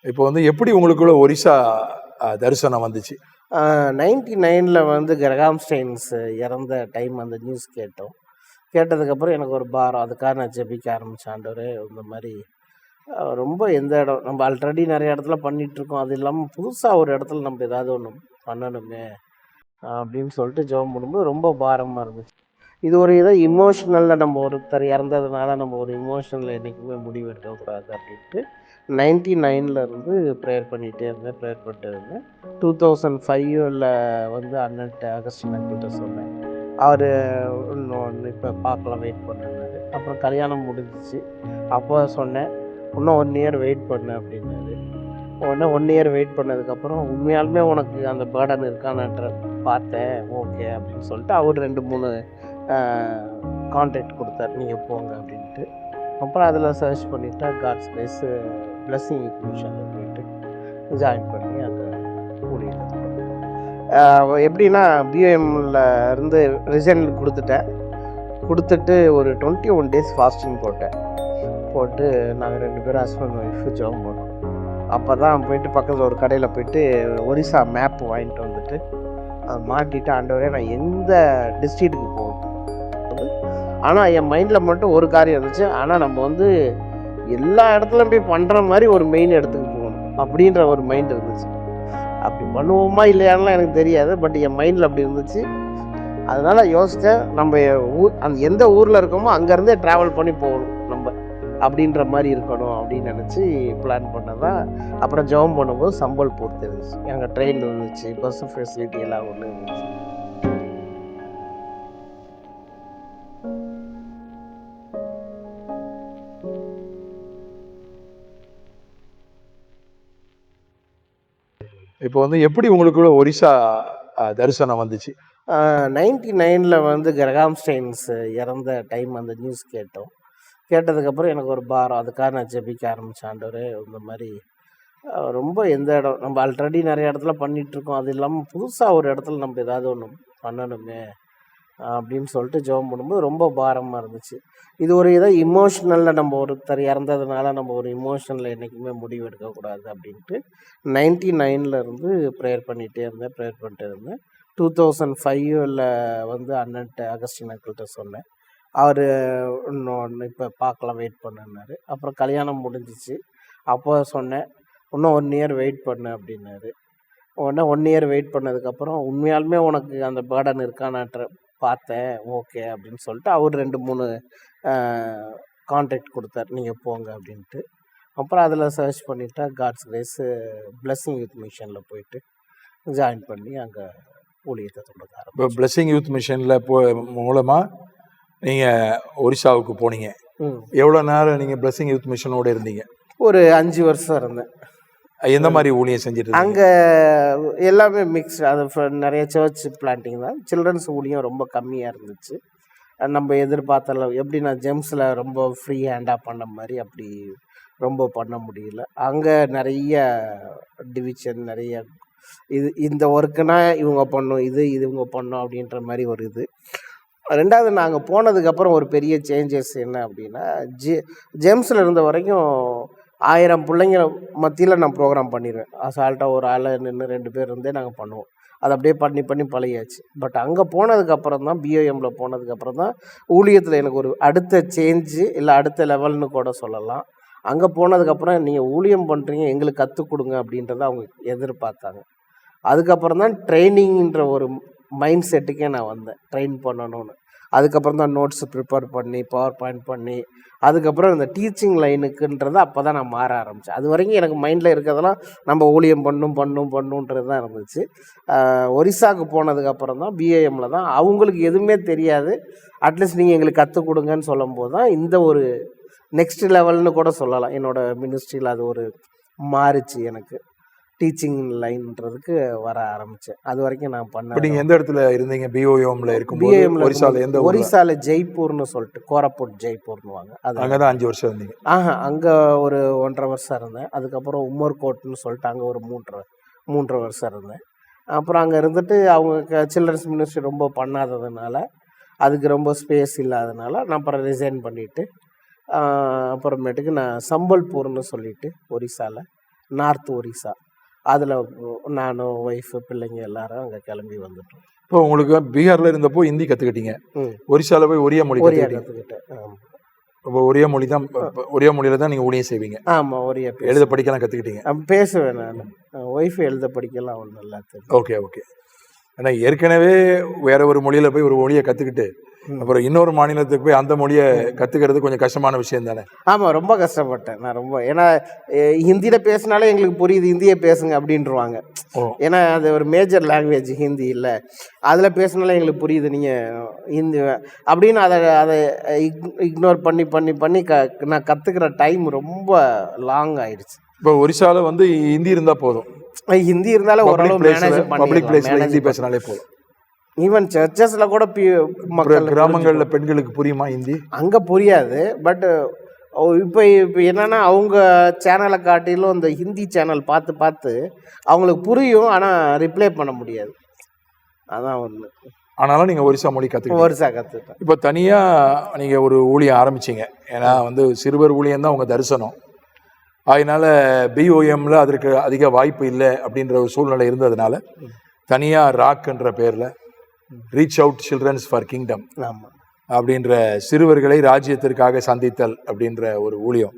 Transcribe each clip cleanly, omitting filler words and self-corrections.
இப்போ வந்து எப்படி உங்களுக்குள்ள ஒரிசா தரிசனம் வந்துச்சு? 99ல் வந்து கிரகாம் ஸ்டெயின்ஸ் இறந்த டைம் அந்த நியூஸ் கேட்டோம். கேட்டதுக்கப்புறம் எனக்கு ஒரு பாரம். அதுக்காக நான் ஜெபிக்க ஆரம்பித்தேன். ஆண்டவரே இந்த மாதிரி ரொம்ப எந்த இடம் நம்ம ஆல்ரெடி நிறைய இடத்துல பண்ணிகிட்ருக்கோம், அது இல்லாமல் புதுசாக ஒரு இடத்துல நம்ம ஏதாவது ஒன்று பண்ணணுமே அப்படின்னு சொல்லிட்டு ஜெபம் பண்ணும்போது ரொம்ப பாரமாக இருந்துச்சு. இது ஒரு இதை இமோஷனலில் நம்ம ஒருத்தர் இறந்ததுனால நம்ம ஒரு இமோஷனலில் என்றைக்குமே முடிவு எடுக்கக்கூடாது அப்படின்ட்டு 99ல் இருந்து ப்ரேயர் பண்ணிகிட்டே இருந்தேன். 2005ல் வந்து அண்ணன்ட்ட அகஸ்டின் அங்கிள்கிட்ட சொன்னேன். அவர் இன்னொன்று இப்போ பார்க்கலாம் வெயிட் பண்ணாரு. அப்புறம் கல்யாணம் முடிஞ்சிச்சு. அப்போ சொன்னேன் இன்னும் 1 இயர் வெயிட் பண்ணு அப்படின்னாரு. உடனே 1 இயர் வெயிட் பண்ணதுக்கப்புறம் உண்மையாலுமே உனக்கு அந்த பேர்டன் இருக்கானன்ற பார்த்தேன். ஓகே அப்படின்னு சொல்லிட்டு அவர் 2-3 கான்டாக்ட் கொடுத்தாரு, நீங்கள் போங்க அப்படின்ட்டு. அப்புறம் அதில் சர்ச் பண்ணிவிட்டா காட்ஸ் கிரேஸ் பிளெஸ்ஸிங் வித் மிஷனில் போயிட்டு ஜாயின் பண்ணி அங்கே ஊழியத்தை எப்படின்னா பிஓஎம்மில் இருந்து ரிசைன் கொடுத்துட்டு ஒரு 21 டேஸ் ஃபாஸ்டிங் போட்டு நாங்கள் 2 பேரும் ஹஸ்பண்ட் ஒய்ஃபு ஜெபம் பண்ணோம். அப்போ தான் போயிட்டு பக்கத்தில் ஒரு கடையில் போயிட்டு ஒரிசா மேப் வாங்கிட்டு வந்துட்டு அதை மாட்டிட்டு, ஆண்டவரே நான் எந்த டிஸ்ட்ரிக்ட்டுக்கு போகணும். ஆனால் என் மைண்டில் மட்டும் ஒரு காரியம் இருந்துச்சு, ஆனால் நம்ம வந்து எல்லா இடத்துலையும் போய் பண்ணுற மாதிரி ஒரு மெயின் இடத்துக்கு போகணும் அப்படின்ற ஒரு மைண்ட் இருந்துச்சு. அப்படி பண்ணுவோமா இல்லையானலாம் எனக்கு தெரியாது, பட் என் மைண்டில் அப்படி இருந்துச்சு. அதனால் யோசித்தேன், நம்ம அந்த எந்த ஊரில் இருக்கோமோ அங்கேருந்தே ட்ராவல் பண்ணி போகணும் நம்ம அப்படின்ற மாதிரி இருக்கணும் அப்படின்னு நினச்சி பிளான் பண்ணதான். அப்புறம் ஜெபம் பண்ணும்போது சம்பல்பூர் தெரிஞ்சிச்சு. எங்கள் ட்ரெயின் இருந்துச்சு, பஸ் ஃபெசிலிட்டி எல்லாம் ஒன்று இருந்துச்சு. இப்போ வந்து எப்படி உங்களுக்குள்ள ஒரிசா தரிசனம் வந்துச்சு? 99ல் வந்து கிரகாம் ஸ்டெயின்ஸ் இறந்த டைம் அந்த நியூஸ் கேட்டோம். கேட்டதுக்கப்புறம் எனக்கு ஒரு பாரம். அதுக்காக நான் ஜெபிக்க ஆரம்பித்தேன். ஆண்டவரே இந்த மாதிரி ரொம்ப எந்த இடம் நம்ம ஆல்ரெடி நிறைய இடத்துல பண்ணிகிட்ருக்கோம், அது இல்லாமல் புதுசாக ஒரு இடத்துல நம்ம ஏதாவது ஒன்று பண்ணணுமே அப்படின்னு சொல்லிட்டு ஜெபம் பண்ணும்போது ரொம்ப பாரமாக இருந்துச்சு. இது ஒரு இதை இமோஷனலில் நம்ம ஒருத்தர் இறந்ததுனால நம்ம ஒரு இமோஷனில் என்றைக்குமே முடிவு எடுக்கக்கூடாது அப்படின்ட்டு 99ல் இருந்து ப்ரேயர் பண்ணிகிட்டே இருந்தேன். 2005ல் வந்து அண்ணன்ட்ட அகஸ்டின் அங்கிள்கிட்ட சொன்னேன். அவர் இன்னொன்று இப்போ பார்க்கலாம் வெயிட் பண்ணுன்னாரு. அப்புறம் கல்யாணம் முடிஞ்சிச்சு. அப்போ சொன்னேன் இன்னும் 1 இயர் வெயிட் பண்ணு அப்படின்னாரு. உடனே 1 இயர் வெயிட் பண்ணதுக்கப்புறம் உண்மையாலுமே உனக்கு அந்த பேர்டன் இருக்கானன்ற பார்த்தேன். ஓகே அப்படின்னு சொல்லிட்டு அவர் 2-3 கான்டாக்ட் கொடுத்தாரு, நீங்கள் போங்க அப்படின்ட்டு. அப்புறம் அதில் சர்ச் பண்ணிவிட்டா காட்ஸ் கிரேஸ் பிளெஸ்ஸிங் வித் மிஷனில் போயிட்டு ஜாயின் பண்ணி அங்கே ஊழியத்தை தொடங்க ஆரம்பிச்சேன். இப்போ பிளெஸ்ஸிங் யூத் மிஷனில் மூலமாக நீங்கள் ஒரிசாவுக்கு போனீங்க. எவ்வளோ நேரம் நீங்கள் பிளெஸ்ஸிங் யூத் மிஷனோடு இருந்தீங்க? ஒரு 5 வருஷம் இருந்தேன். எந்த மாதிரி ஊழியம் செஞ்சுட்டு? அங்கே எல்லாமே மிக்ஸ். அது நிறைய சர்ச் பிளான்டிங் தான். சில்ட்ரன்ஸ் ஊழியம் ரொம்ப கம்மியாக இருந்துச்சு. நம்ம எதிர்பார்த்தல எப்படின்னா ஜெம்ஸில் ரொம்ப ஃப்ரீ ஹேண்டாக பண்ண மாதிரி அப்படி ரொம்ப பண்ண முடியல. அங்கே நிறைய டிவிஷன், நிறைய இந்த ஒர்க்குனா இவங்க பண்ணும், இவங்க பண்ணும் அப்படின்ற மாதிரி ஒரு இது. 2வது நாங்கள் போனதுக்கப்புறம் ஒரு பெரிய சேஞ்சஸ் என்ன அப்படின்னா, ஜெம்ஸில் இருந்த வரைக்கும் 1000 பிள்ளைங்க மத்தியில் நான் ப்ரோக்ராம் பண்ணிடுவேன். அசால்ட்டாக ஒரு ஆள் நின்று 2 பேர் இருந்தே நாங்கள் பண்ணுவோம். அதை அப்படியே பண்ணி பழகியாச்சு. பட் அங்கே போனதுக்கப்புறம் தான், பிஓஎம்மில் போனதுக்கப்புறம் தான் ஊழியத்தில் எனக்கு ஒரு அடுத்த சேஞ்சு, இல்லை அடுத்த லெவல்னு கூட சொல்லலாம். அங்கே போனதுக்கப்புறம் நீங்கள் ஊழியம் பண்ணுறீங்க, எங்களுக்கு கற்றுக் கொடுங்க அப்படின்றத அவங்க எதிர்பார்த்தாங்க. அதுக்கப்புறம் தான் ட்ரைனிங்கிற ஒரு மைண்ட் செட்டுக்கே நான் வந்தேன், ட்ரெயின் பண்ணணும்னு. அதுக்கப்புறம் தான் நோட்ஸ் ப்ரிப்பேர் பண்ணி பவர் பாயிண்ட் பண்ணி அதுக்கப்புறம் இந்த டீச்சிங் லைனுக்குன்றது அப்போ தான் நான் மாற ஆரம்பித்தேன். அது வரைக்கும் எனக்கு மைண்டில் இருக்கிறதெல்லாம் நம்ம ஊழியம் பண்ணுன்றது தான் இருந்துச்சு. ஒரிசாவுக்கு போனதுக்கப்புறம் தான் பிஏஎம்மில் தான் அவங்களுக்கு எதுவுமே தெரியாது, அட்லீஸ்ட் நீங்கள் எங்களுக்கு கற்றுக் கொடுங்கன்னு சொல்லும் போது தான் இந்த ஒரு நெக்ஸ்ட் லெவல்னு கூட சொல்லலாம். என்னோடய மினிஸ்ட்ரியில் அது ஒரு மாறிச்சு. எனக்கு டீச்சிங் லைன்றதுக்கு வர ஆரம்பித்தேன். அது வரைக்கும் நான் பண்ணேன். நீங்கள் எந்த இடத்துல இருந்தீங்க பிஓஎம்மில் இருக்கும்போது? ஒரிசாவில் ஜெய்ப்பூர்னு சொல்லிட்டு, கோரப்புட் ஜெய்ப்பூர்னுவாங்க. அது அங்கே தான் 5 வருஷம் இருந்தீங்க? அங்கே ஒரு 1.5 வருஷம் இருந்தேன். அதுக்கப்புறம் உமர்கோட்னு சொல்லிட்டு அங்கே ஒரு 3.5 வருஷம் இருந்தேன். அப்புறம் அங்கே இருந்துட்டு அவங்க சில்ட்ரன்ஸ் மினிஸ்ட்ரி ரொம்ப பண்ணாததுனால, அதுக்கு ரொம்ப ஸ்பேஸ் இல்லாததுனால நான் அப்புறம் ரிசைன் பண்ணிவிட்டு அப்புறமேட்டுக்கு நான் சம்பல்பூர்னு சொல்லிட்டு ஒரிசாவில் நார்த் ஒரிசா. அதில் நானும் ஒய்ஃபு பிள்ளைங்க எல்லாரும் அங்கே கிளம்பி வந்துட்டோம். இப்போ உங்களுக்கு பீகார்ல இருந்தப்போ ஹிந்தி கற்றுக்கிட்டீங்க, ஒரிசால போய் ஒரியா மொழி ஒரியா கற்றுக்கிட்டீங்க. கற்றுக்கிட்டேன். இப்போ ஒரியா மொழி தான், ஒரியா மொழியில தான் நீங்கள் ஊழியம் செய்வீங்க. ஆமாம், ஒரியா எழுத படிக்கலாம் கற்றுக்கிட்டீங்க. பேசுவேன் நான். ஒய்ஃபு எழுத படிக்கலாம் ஒன்றும் நல்லா தெரியும். Okay okay. ஏன்னா ஏற்கனவே வேற ஒரு மொழியில போய் ஒரு மொழியை கற்றுக்கிட்டு அப்புறம் இன்னொரு மாநிலத்துக்கு போய் அந்த மொழியை கற்றுக்கிறது கொஞ்சம் கஷ்டமான விஷயம் தானே? ஆமாம், ரொம்ப கஷ்டப்பட்டேன் நான் ரொம்ப. ஏன்னா ஹிந்தியில் பேசினாலே எங்களுக்கு புரியுது, ஹிந்தியை பேசுங்க அப்படின்ட்டுருவாங்க. ஏன்னா அது ஒரு மேஜர் லாங்குவேஜ் ஹிந்தி இல்லை, அதில் பேசினாலே எங்களுக்கு புரியுது, நீங்கள் ஹிந்தி அப்படின்னு அதை இக்னோர் பண்ணி பண்ணி பண்ணி நான் கற்றுக்கிற டைம் ரொம்ப லாங் ஆயிடுச்சு. இப்போ ஒரிசாவில் வந்து ஹிந்தி இருந்தால் போதும், ஹிந்தி இருந்தாலும் ஓரளவு மேனேஜ் பப்ளிக் பிளேஸ்ல ஹிந்தி பேசினாலே போதும். ஈவன் சர்ச்சஸ்ல கூட மக்கள் கிராமங்களில் பெண்களுக்கு புரியுமா ஹிந்தி? அங்கே புரியாது. பட் இப்போ என்னன்னா அவங்க சேனலை காட்டிலும் இந்த ஹிந்தி சேனல் பார்த்து பார்த்து அவங்களுக்கு புரியும், ஆனால் ரிப்ளை பண்ண முடியாது. அதான் ஒன்று. ஆனாலும் நீங்கள் ஒரிசா மொழி கற்றுக்கிட்டேன். இப்போ தனியாக நீங்கள் ஒரு ஊழியம் ஆரம்பிச்சிங்க. ஏன்னா வந்து சிறுவர் ஊழியம் தான் உங்கள் தரிசனம். அதனால பிஓஎம்ல அதற்கு அதிக வாய்ப்பு இல்லை அப்படின்ற ஒரு சூழ்நிலை இருந்ததுனால தனியாக ராக்ன்ற பேரில் reach out children's for kingdom அப்படின்ற சிறுவர்களை ராஜ்யத்திற்காக சந்தித்தல் அப்படின்ற ஒரு ஊழியம்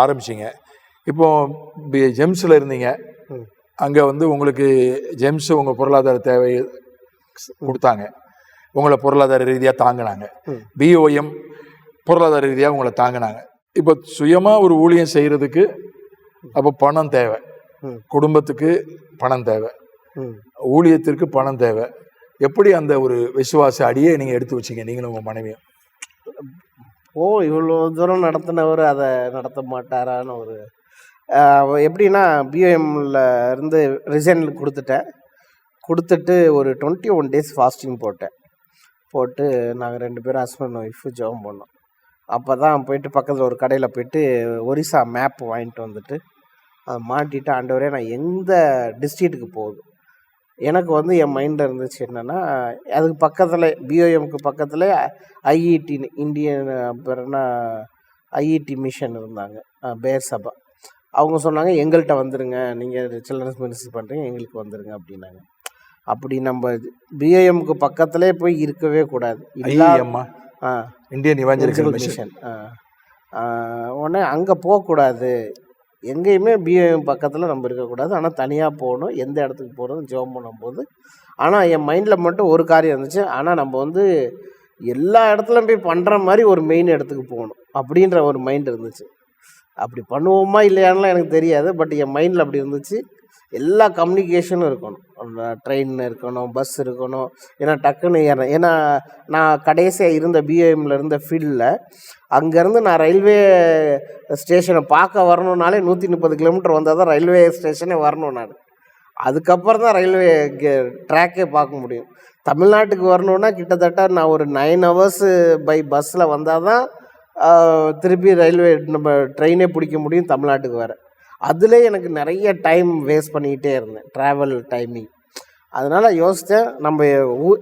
ஆரம்பிச்சிங்க. இப்போ ஜெம்ஸில் இருந்தீங்க, அங்கே வந்து உங்களுக்கு ஜெம்ஸ் உங்கள் பொருளாதார தேவை கொடுத்தாங்க, உங்களை பொருளாதார ரீதியாக தாங்கினாங்க. பிஓஎம் பொருளாதார ரீதியாக உங்களை தாங்கினாங்க. இப்போ சுயமாக ஒரு ஊழியம் செய்கிறதுக்கு அப்போ பணம் தேவை, குடும்பத்துக்கு பணம் தேவை, ஊழியத்திற்கு பணம் தேவை. எப்படி அந்த ஒரு விசுவாச அடியே நீங்கள் எடுத்து வச்சிங்க நீங்களும் உங்கள் மனைவியும்? இவ்வளோ தூரம் நடத்தினவர் அதை நடத்த மாட்டாரான்னு ஒரு எப்படின்னா, பிஓஎம்ல இருந்து ரிசைன் கொடுத்துட்டு ஒரு 21 days ஃபாஸ்டிங் போட்டு நாங்கள் 2 பேரும் ஹஸ்பண்ட் ஒய்ஃபு ஜெபம் பண்ணோம். அப்போ தான் போயிட்டு பக்கத்தில் ஒரு கடையில் போயிட்டு ஒரிசா மேப் வாங்கிட்டு வந்துட்டு அதை மாட்டிட்டு, ஆண்டவரே நான் எந்த டிஸ்ட்ரிக்ட்டுக்கு போகுது, எனக்கு வந்து என் மைண்டில் இருந்துச்சு என்னென்னா, அதுக்கு பக்கத்தில் பிஓஎம்க்கு பக்கத்தில் ஐஇடி இந்தியன் பேர்னா ஐஇடி மிஷன் இருந்தாங்க, பேர் சபா. அவங்க சொன்னாங்க எங்கள்கிட்ட வந்துடுங்க, நீங்கள் சில்ட்ரன்ஸ் மினிஸ்ட்ரி பண்ணுறீங்க, எங்களுக்கு வந்துடுங்க அப்படின்னாங்க. அப்படி நம்ம பிஓஎம்க்கு பக்கத்துலேயே போய் இருக்கவே கூடாது. Indian evangelical mission. உடனே அங்கே போகக்கூடாது, எங்கேயுமே பிஓஎம் பக்கத்தில் நம்ம இருக்கக்கூடாது, ஆனால் தனியாக போகணும், எந்த இடத்துக்கு போகிறதும் ஜெபம் பண்ணும்போது. ஆனால் என் மைண்டில் மட்டும் ஒரு காரியம் இருந்துச்சு, ஆனால் நம்ம வந்து எல்லா இடத்துலையும் போய் பண்ணுற மாதிரி ஒரு மெயின் இடத்துக்கு போகணும் அப்படின்ற ஒரு மைண்ட் இருந்துச்சு. அப்படி பண்ணுவோமா இல்லையானுலாம் எனக்கு தெரியாது, பட் என் மைண்டில் அப்படி இருந்துச்சு. எல்லா கம்யூனிகேஷனும் இருக்கணும், ட்ரெயின் இருக்கணும், பஸ் இருக்கணும். ஏன்னா டக்குன்னு ஏறேன், ஏன்னா நான் கடைசியாக இருந்த பிஓஎம்மில் இருந்த ஃபீல்டில் அங்கேருந்து நான் ரயில்வே ஸ்டேஷனை பார்க்க வரணுன்னாலே 130 கிலோமீட்டர் வந்தால் தான் ரயில்வே ஸ்டேஷனே வரணும். நான் அதுக்கப்புறம் தான் ரயில்வே ட்ராக்கே பார்க்க முடியும். தமிழ்நாட்டுக்கு வரணுன்னா கிட்டத்தட்ட நான் ஒரு 9 hours பை பஸ்ஸில் வந்தால் தான் திருப்பி ரயில்வே நம்ம ட்ரெயினே பிடிக்க முடியும் தமிழ்நாட்டுக்கு வர. அதிலே எனக்கு நிறைய டைம் வேஸ்ட் பண்ணிக்கிட்டே இருந்தேன், ட்ராவல் டைமிங். அதனால் யோசித்தேன், நம்ம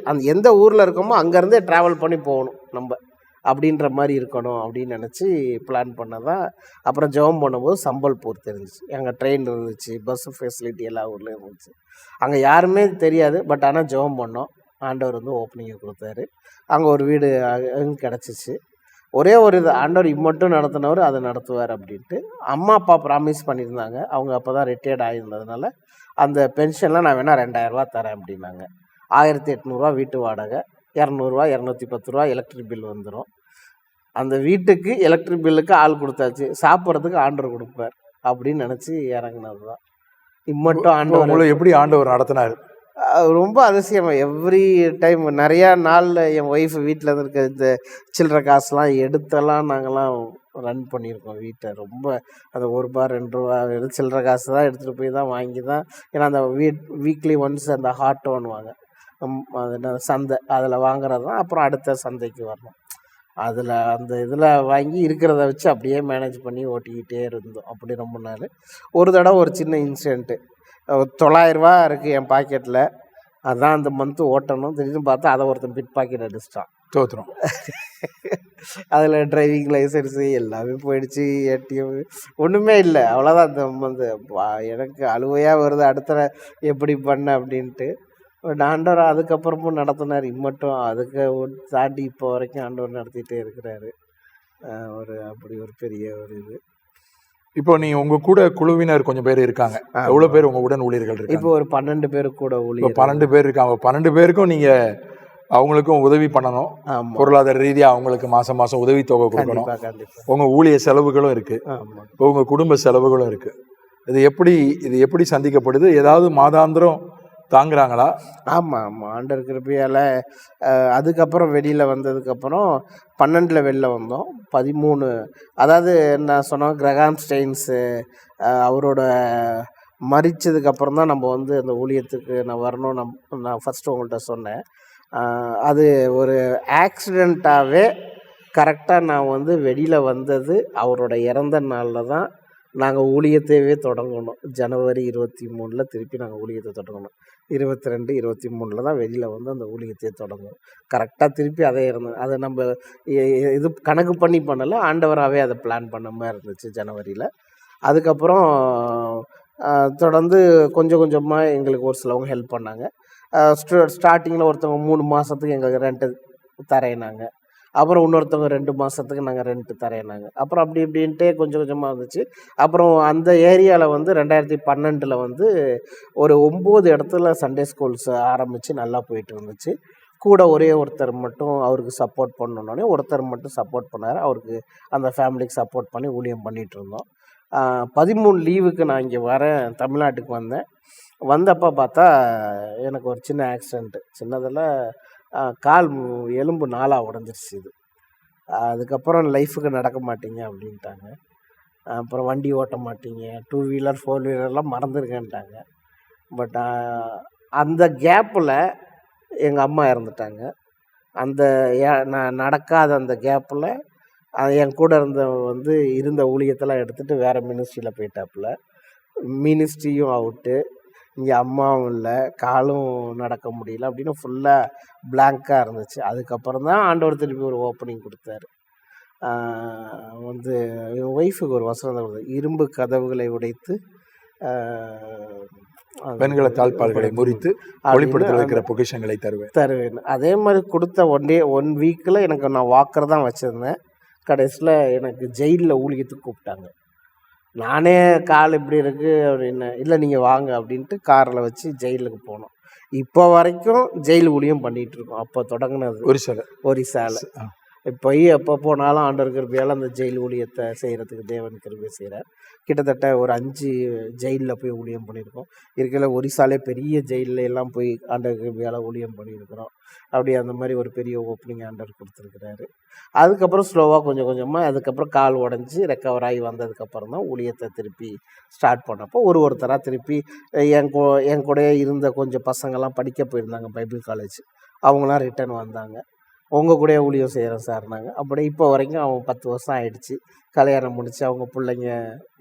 அந்த எந்த ஊரில் இருக்கோமோ அங்கேருந்தே ட்ராவல் பண்ணி போகணும் நம்ம அப்படின்ற மாதிரி இருக்கணும் அப்படின்னு நினச்சி பிளான் பண்ணதான். அப்புறம் ஜெபம் பண்ணும்போது சம்பல்பூர் தெரிஞ்சிச்சு, அங்கே ட்ரெயின் இருந்துச்சு, பஸ் ஃபெசிலிட்டி எல்லா ஊர்லேயும் இருந்துச்சு. அங்கே யாருமே தெரியாது, பட் ஆனால் ஜெபம் பண்ணோம், ஆண்டவர் வந்து ஓப்பனிங்கை கொடுத்தாரு. அங்கே ஒரு வீடு கிடச்சிச்சு. ஒரே ஒரு இது, ஆண்டவர் மட்டும் நடத்தினவர் அதை நடத்துவார் அப்படின்ட்டு. அம்மா அப்பா ப்ராமிஸ் பண்ணியிருந்தாங்க, அவங்க அப்போ தான் ரிட்டையர்ட் ஆகியிருந்ததுனால அந்த பென்ஷனில் நான் வேணால் 2000 ரூபா தரேன் அப்படின்னாங்க. 1800 வீட்டு வாடகை, 200 210 எலக்ட்ரிக் பில் வந்துடும். அந்த வீட்டுக்கு எலக்ட்ரிக் பில்லுக்கு ஆள் கொடுத்தாச்சு, சாப்பிட்றதுக்கு ஆண்டவர் கொடுப்பார் அப்படின்னு நினச்சி இறங்கினது தான். இம்மட்டும் ஆண்டவர் எப்படி ஆண்டவர் நடத்தினார் ரொம்ப அதிசயமாக. எவ்ரி டைம் நிறையா நாளில் என் ஒய்ஃப் வீட்டில் இருக்க இந்த சில்லற காசுலாம் எடுத்தெல்லாம் நாங்கள்லாம் ரன் பண்ணியிருக்கோம் வீட்டை. ரொம்ப அந்த ₹1 ₹2 சில்லற காசு தான் எடுத்துகிட்டு போய் தான் வாங்கி தான். ஏன்னா அந்த வீக்லி ஒன்ஸ் அந்த ஹாட்டோன்னுவாங்க, அது என்ன சந்தை, அதில் வாங்குறது தான். அப்புறம் அடுத்த சந்தைக்கு வரணும், அதில் அந்த இதில் வாங்கி இருக்கிறத வச்சு அப்படியே மேனேஜ் பண்ணி ஓட்டிக்கிட்டே இருந்தோம். அப்படி ரொம்ப நாள். ஒரு தடவை ஒரு சின்ன இன்சிடெண்ட்டு, ₹900 இருக்குது என் பாக்கெட்டில், அதுதான் அந்த மந்த்து ஓட்டணும். திடீர்னு பார்த்தா அதை ஒருத்தன் பிட் பாக்கெட் அடிச்சிட்டான். தோற்றுறோம். அதில் டிரைவிங் லைசன்ஸு எல்லாமே போயிடுச்சு. ஏடிஎம் ஒன்றுமே இல்லை. அவ்வளோதான். அந்த எனக்கு அழுவையாக வருது, அடுத்த எப்படி பண்ண அப்படின்ட்டு. ஆண்டவர் அதுக்கப்புறமும் நடத்தினார் இம்மட்டும். அதுக்கு தாண்டி இப்போ வரைக்கும் ஆண்டவர் நடத்திட்டே இருக்கிறாரு. அப்படி ஒரு பெரிய ஒரு இது. இப்போ நீ உங்க கூட குழுவினர் கொஞ்சம் பேர் இருக்காங்க. எவ்வளவு பேர் உங்க உடன் ஊழியர்கள் இருக்காங்க? இப்போ ஒரு 12 பேர் கூட இப்போ ஊழியர். 12 பேர் இருக்காங்க. 12 பேருக்கும் நீங்க அவங்களுக்கும் உதவி பண்ணணும். ஆமாம், பொருளாதார ரீதியா அவங்களுக்கு மாசம் மாசம் உதவி தொகை கொடுக்கணும். கண்டிப்பாக கண்டிப்பாக. உங்க ஊழிய செலவுகளும் இருக்கு, ஆமாம் உங்க குடும்ப செலவுகளும் இருக்கு. இது எப்படி சந்திக்கப்படுது? ஏதாவது மாதாந்திரம் தாங்குறாங்களா? ஆமாம் ஆமாம். ஆண்டவர் கிருபையால் அதுக்கப்புறம் வெளியில் வந்ததுக்கப்புறம் 12 வெளில வந்தோம். 13 அதாவது நான் சொன்னோம் கிரகாம் ஸ்டெயின்ஸு அவரோட மறிச்சதுக்கப்புறம் தான் நம்ம வந்து அந்த ஊழியத்துக்கு நான் வரணும். நான் ஃபஸ்ட்டு உங்கள்கிட்ட சொன்னேன். அது ஒரு ஆக்சிடெண்ட்டாகவே கரெக்டாக நான் வந்து வெளியில் வந்தது அவரோட இறந்த நாளில் தான் நாங்கள் ஊழியத்தையே தொடங்கணும். ஜனவரி 23 திருப்பி நாங்கள் ஊழியத்தை தொடங்கணும். 22, 23 தான் வெளியில் வந்து அந்த ஊழியத்தையே தொடங்கணும். கரெக்டாக திருப்பி அதே இருந்தது. அதை நம்ம இது கணக்கு பண்ணி பண்ணலை, ஆண்டவராகவே அதை பிளான் பண்ண மாதிரி இருந்துச்சு ஜனவரியில். அதுக்கப்புறம் தொடர்ந்து கொஞ்சம் கொஞ்சமாக எங்களுக்கு ஒரு சிலவங்க ஹெல்ப் பண்ணாங்க. ஸ்டார்டிங்கில் ஒருத்தவங்க 3 மாதத்துக்கு எங்களுக்கு ரெண்ட்டு தரேனாங்க. அப்புறம் இன்னொருத்தவங்க 2 மாதத்துக்கு நாங்கள் ரெண்ட்டு தரேனாங்க. அப்புறம் அப்படி இப்படின்ட்டே கொஞ்சம் கொஞ்சமாக இருந்துச்சு. அப்புறம் அந்த ஏரியாவில் வந்து 2012 வந்து ஒரு 9 இடத்துல சண்டே ஸ்கூல்ஸ் ஆரம்பித்து நல்லா போயிட்டு இருந்துச்சு. கூட ஒரே ஒருத்தர் மட்டும் அவருக்கு சப்போர்ட் பண்ணணுன்னே ஒருத்தர் மட்டும் சப்போர்ட் பண்ணார். அவருக்கு அந்த ஃபேமிலிக்கு சப்போர்ட் பண்ணி ஊழியம் பண்ணிகிட்டு இருந்தோம். 13 லீவுக்கு நான் இங்கே வரேன், தமிழ்நாட்டுக்கு வந்தேன். வந்தப்போ பார்த்தா எனக்கு ஒரு சின்ன ஆக்சிடெண்ட்டு. சின்னதில் கால் எலும்பு 4 உடஞ்சிருச்சு. அதுக்கப்புறம் லைஃபுக்கு நடக்க மாட்டீங்க அப்படின்ட்டாங்க. அப்புறம் வண்டி ஓட்ட மாட்டீங்க, 2 வீலர் 4 வீலர்லாம் மறந்துருக்கேன்ட்டாங்க. பட் அந்த கேப்பில் எங்கள் அம்மா இறந்துட்டாங்க. அந்த நான் நடக்காத அந்த கேப்பில் என் கூட இருந்த ஊழியத்தெல்லாம் எடுத்துகிட்டு வேறு மினிஸ்ட்ரியில் போயிட்டாப்புல. மினிஸ்ட்ரியும் அவுட்டு, இங்கே அம்மாவும் இல்லை, காலும் நடக்க முடியல அப்படின்னு ஃபுல்லாக பிளாங்காக இருந்துச்சு. அதுக்கப்புறம் தான் ஆண்டவர் திருப்பி ஒரு ஓப்பனிங் கொடுத்தாரு. என் ஒய்ஃபுக்கு ஒரு வசனம் வருது, இரும்பு கதவுகளை உடைத்து பெண்களை தாழ்பால்களை முறித்து ஒளிப்படுத்த வைக்கிற பொக்கிஷங்களை தருவேன். அதே மாதிரி கொடுத்த ஒன் வீக்கில் எனக்கு நான் வாக்கர் தான் வச்சுருந்தேன். கடைசியில் எனக்கு ஜெயிலில் ஊழியத்துக்கு கூப்பிட்டாங்க. நானே கால் இப்படி இருக்குது அப்படின்னு, இல்லை நீங்கள் வாங்க அப்படின்ட்டு காரில் வச்சு ஜெயிலுக்கு போனோம். இப்போ வரைக்கும் ஜெயில் ஊழியம் பண்ணிகிட்ருக்கோம். அப்போ தொடங்கினது ஒரிசால. போய் எப்போ போனாலும் ஆண்டவர் கிருபையால் அந்த ஜெயில் ஊழியத்தை செய்கிறதுக்கு தேவன் கிருபை செய்கிறார். கிட்டத்தட்ட ஒரு 5 ஜெயிலில் போய் ஊழியம் பண்ணியிருக்கோம். இருக்கிற ஒரிசாலே பெரிய ஜெயிலில் எல்லாம் போய் ஆண்டவர் கிருபையால் ஊழியம் பண்ணியிருக்கிறோம். அப்படி அந்த மாதிரி ஒரு பெரிய ஓப்பனிங் ஆண்டவர் கொடுத்துருக்குறாரு. அதுக்கப்புறம் ஸ்லோவாக கொஞ்சம் கொஞ்சமாக அதுக்கப்புறம் கால் உடஞ்சி ரெக்கவர் ஆகி வந்ததுக்கப்புறம் தான் ஊழியத்தை திருப்பி ஸ்டார்ட் பண்ணப்போ ஒருத்தராக திருப்பி என் கூட இருந்த கொஞ்சம் பசங்கள்லாம் படிக்க போயிருந்தாங்க பைபிள் காலேஜ். அவங்களாம் ரிட்டர்ன் வந்தாங்க. உங்கள் கூட ஊழியம் செய்கிறேன் சார்னாங்க. அப்படியே இப்போ வரைக்கும் அவங்க 10 வருஷம் ஆகிடுச்சு. கல்யாணம் முடித்து அவங்க பிள்ளைங்க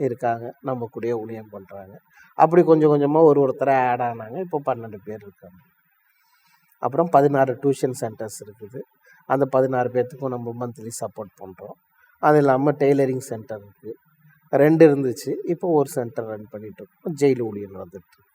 இருக்காங்க, நம்ம கூட ஊழியம் பண்ணுறாங்க. அப்படி கொஞ்சம் கொஞ்சமாக ஒருத்தராக ஆட் ஆனாங்க. இப்போ 12 பேர் இருக்காங்க. அப்புறம் 16 டியூஷன் சென்டர்ஸ் இருக்குது. அந்த 16 பேர்த்துக்கும் நம்ம மந்த்லி சப்போர்ட் பண்ணுறோம். அது இல்லாமல் டெய்லரிங் சென்டர் இருக்குது. 2 இருந்துச்சு, இப்போ ஒரு சென்டர் ரன் பண்ணிகிட்ருக்கோம். ஜெயில் ஊழியம் நடந்துகிட்ருக்கு.